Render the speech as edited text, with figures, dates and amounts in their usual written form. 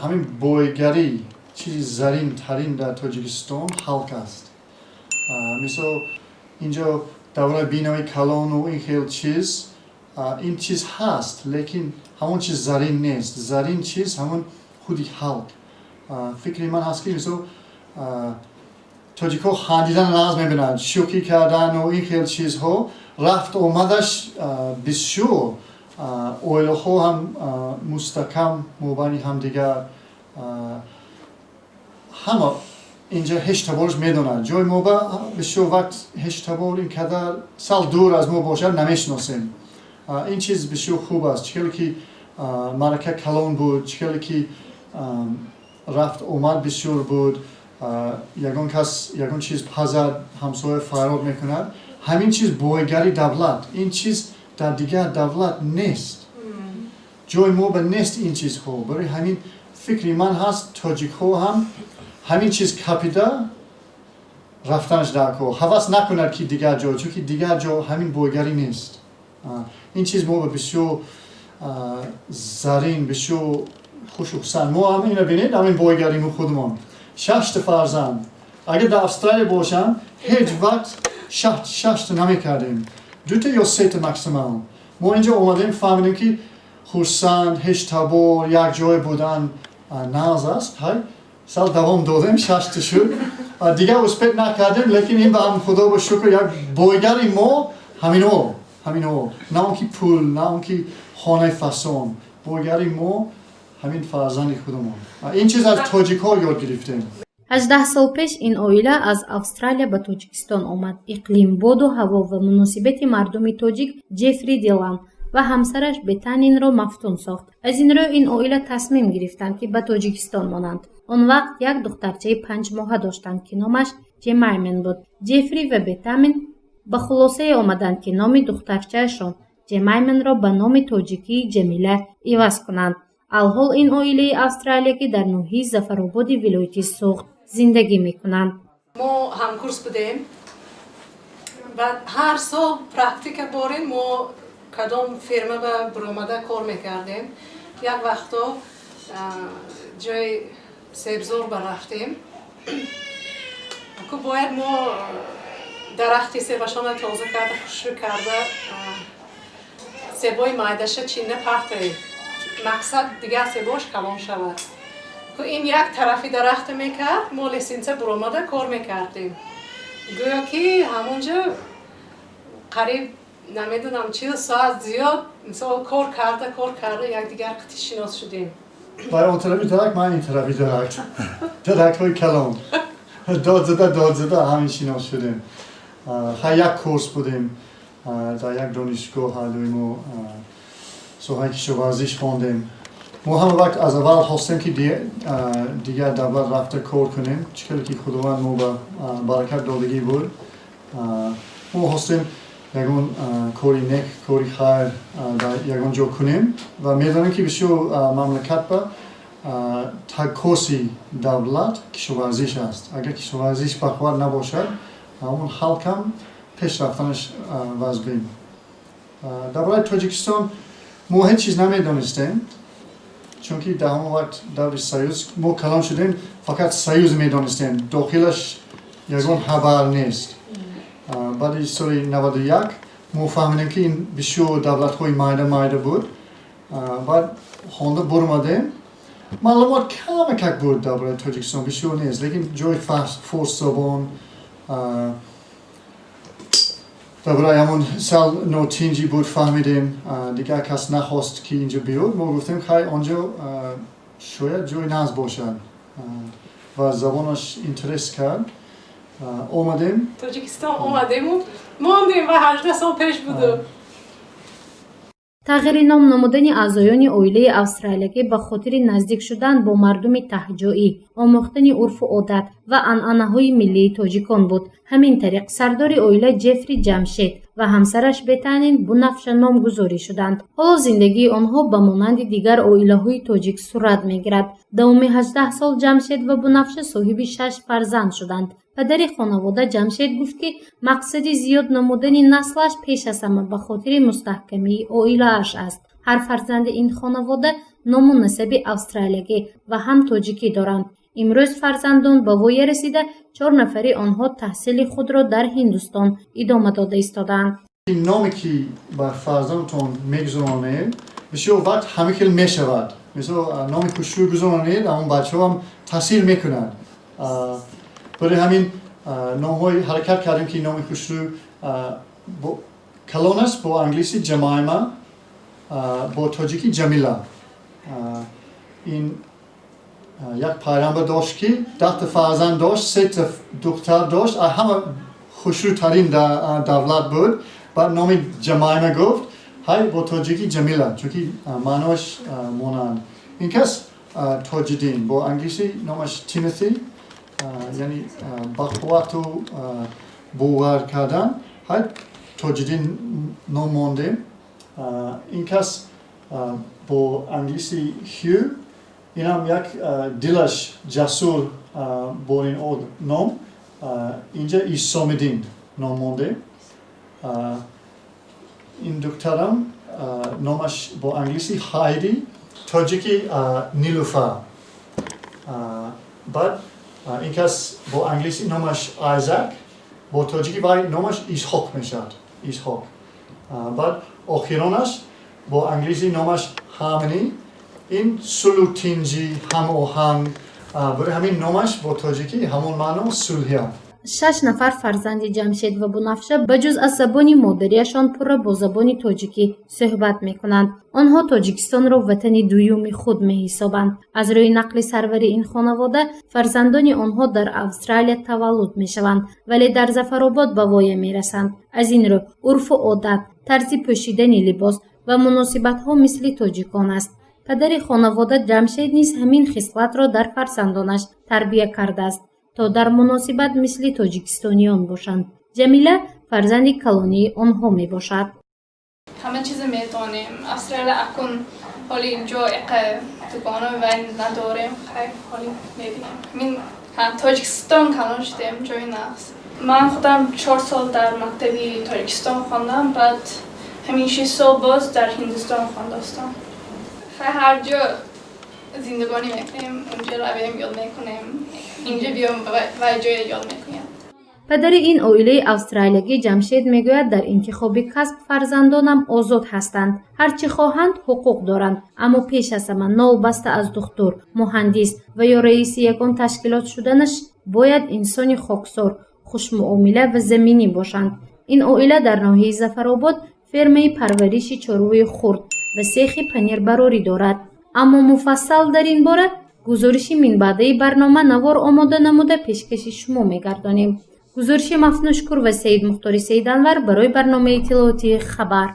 همین بویگری چیزی زرین ترین در تاجیکستان حلق است. مثل اینجا دوره بینایی کلان و این خیلی چیز این چیز هست لیکن همون چیز زرین نیست. زرین چیز همون خودی حلق. فکری من هست که مثل تاجیک‌ها خندیدن ناز میبینند، شوخی کردن و این خیلی چیزها رفت آمدش بسیار اویل‌ها هم مستحکم مبانی هم دیگر همه اینجا هشتبارش میدونن. جای ما بسیار وقت هشتبار اینقدر سال دور از ما باشد نمیشناسیم. این چیز بسیار خوب است. چکلی که مرکه کلان بود، چکلی که رفت اومد بسیار بود، یگان چیز پزد همسایه فرار میکند. همین چیز بویگری دولت. این چیز در دیگر دولت نیست. جای ما به نیست این چیز ها. برای همین فکری من هست تاجیک ها هم همین چیز کپیده رفتنش درکو. حواس نکند که دیگر جا، چون که دیگر جا همین بویگری نیست. این چیز ما به بسیار زرین، بسیار خوش و حسن. ما هم اینو بینید، همین بویگری ما خودمان. 6 فرزند. اگر در استرالیا باشم هیچ وقت 6 نمی کردیم. 2 یا 3 مکسیمال. ما اینجا اومدیم فهمیدیم که خورسند، هشتبار، یک جای بودن ناز است. سال دوام دادیم 6 شد. دیگه اسپیت نکردیم لیکن این به هم خدا با شکر یک بویگری ما همینو. نه اون که پول، نه اون که خانه فسان. بویگری ما همین فرزند خودمون. این چیز از تاجیک ها یاد گرفتیم. 18 سال پیش این اویله از استرالیا به تاجیکستان آمد. اقلیم، باد و هوا و مناسبت مردم تاجیک جفری دیلان و همسرش بتانین را مفتون ساخت. از این رو این اویله تصمیم گرفتند که به تاجیکستان مانند. آن وقت یک دخترچه 5 ماهه داشتند که نامش جمایمن بود. جفری و بتامین به خلاصه آمدند که نام دخترچهشان جمایمن را به نام تاجیکی جمیله عوض کنند. الحال این اویله استرالیا که در ناحیه ظفرآباد ولایت سوخت زندگی میکنند. ما همکورس بودیم و هر سال پرکتیک باریم ما کدام فرما به برآمده کار میکردیم. یک وقتا جای سبزور برفتیم که باید ما درختی سبشان تازه کرده خوشو کرده سبای مایدشه چینه پرتاییم. مقصد دیگه سباش کلان شود که این یک طرفی درخت میکرد ما لیسنسه برآمده کار میکردیم. گویا که همونجا قریب نمیدونم 40 ساعت زیاد مثلا کار کرده یک دیگر قطعی شناس شدیم. برای اون طرفی درک، من این طرفی درک های کلان داد زده همین شناس شدیم. یک کورس بودیم در یک دانشگاه هر دوی ما سوهای کشاورزیش خواندیم. ما همه وقت از اول خواستیم که دیگر دولت رفته کار کنیم، چکلی که خداوند ما به برکت دادگی بود. ما خواستیم یکون کاری نیک، کاری خیر در یکون جا کنیم و میدانیم که بسیار مملکت به تکاسی دولت کشاورزیش است. اگر کشاورزیش بخواد نباشد اون خلق هم پیش رفتنش وزبیم. در برای تاجیکستان ما هیچ چیز نمیدانستیم چون که در همون وقت دور سیوز ما کلان شدیم فقط سیوز میدانستیم، داخلش یکون خبر نیست. بعد سال 91 ما فهمیدیم که این بسیار دولت های مایده بود. بعد خونده برمادیم معلومات کم بود در برای تاجیکستان بسیار نیست لیکن جای فارس زبان برای همون سال نوتینجی بود فهمیدیم دیگه کس نخواست که اینجا بیاد. ما گفتیم خیلی آنجا شاید جای ناز باشد و زبانش اینترست کرد. اومدیم تاجیکستان اومدیم و ماندیم و 18 سال پیش بودم. تغییر نام نمودن اعضایان اویله استرالیایی به خاطر نزدیک شدن با مردم تهجایی، آموختن عرف و عادت و عنعنه‌های ملی تاجیکان بود. همین طریق سردار اویله جفری جمشید و همسرش بتانین بنفشه نامگذاری شدند. حالا زندگی آنها به مانند دیگر اویله‌های تاجیک صورت می‌گیرد. دوام 18 سال جمشید و بنفشه صاحب 6 فرزند شدند. پدر خانواده جمشید گفت که مقصد زیاد نمودن نسلش پیش از همه به خاطر مستحکمی اویله‌اش است. هر فرزند این خانواده ному насаби австралиягӣ ва ҳам тоҷикӣ доранд. имрӯз фарзандон ба воя расида 4 нафари онҳо таҳсили худро дар Ҳиндустон идома дода истодаанд. این نامی که بر فرزندتون میگذارونید بسیار وقت همه خیلی میشود. مثلا نامی خوشرو گذارونید اون بچه هم تاثیر میکنند. برای همین نام‌های حرکت کردیم که نامی خوشرو کلون است با انگلیسی جمایما با تاجیکی جمیلا. این یک پیامبر داشت که 10 فرزند داشت، 3 دختر داشت، همه خوشروترین دولت بود. بعد نام جمایما گفت های با تاجیکی جمیلا چونکه معناش مانند. این کس تاجدین با انگلیسی نامش تیموتی یعنی با قوت و باور کردن های تاجدین نام مانده. این کس با انگلیسی هیو این هم یک دلش جسور با این نام اینجا ایسامدین نام مانده. این دکترم نامش با انگلیسی هایدی تاجیکی نیلوفر. بعد این کس با انگلیسی نامش آیزک با تاجیکی وای نامش ایسحاق میشد. ایسحاق. بعد آخرانش با انگلیسی نامش همینی این سلوتینجی هماهنگ برای همین نامش با تاجیکی همون معنا صلحیه. 6 нафар фарзанди Ҷамшед ва Бунафша ба ҷуз аз забони модариашон пурра бо забони тоҷикӣ суҳбат мекунанд. онҳо Тоҷикистонро ватани дуюми худ меҳисобанд. аз рӯи нақли сарвари ин хонавода фарзандони онҳо дар Австралия таваллуд мешаванд, вале дар Зафаробод ба воя мерасанд. аз ин рӯ урфу одат, тарзи пӯшидани либос ва муносибатҳо мисли тоҷикон аст. падари хонавода Ҷамшед низ ҳамин хислатро дар фарзандонаш тарбия кардааст то дар муносибат мисли тоҷикистониён бошанд. ҷамила фарзанди калонии онҳо мебошад. همه چیز میتونیم. استرالیا اکن حالی جایق دکانه و نداریم. خیلی حالی میبینیم. من تاجیکستان کلان شدیم جای نست. من خودم 4 سال در مکتبی تاجیکستان خواندم. بعد همین 6 سال باز در هندوستان خواندستم. هر جا زندگانی میکنیم. اونجا رویم یاد میکنیم. اینجا بیام و جای یاد میکنیم. падари ин оилаи австралиягӣ Ҷамшед мегӯяд дар интихоби касб фарзандонам озод ҳастанд. ҳар чӣ хоҳанд ҳуқуқ доранд, аммо пеш аз ҳама новобаста аз духтур, муҳандис ва ё раиси ягон ташкилот шуданаш бояд инсони хоксор, хушмуомила ва заминӣ бошанд. ин оила дар ноҳияи Зафаробод фермаи парвариши чорвои хурд ва сехи панирбарорӣ дорад. аммо муфассал дар ин бора гузориши минбаъдаи барнома навор омода намуда пешкаши шумо мегардонем. гузориши Мафнушкур ва Саид Мухтори Саиданвар барои барномаи иттилоотии Хабар.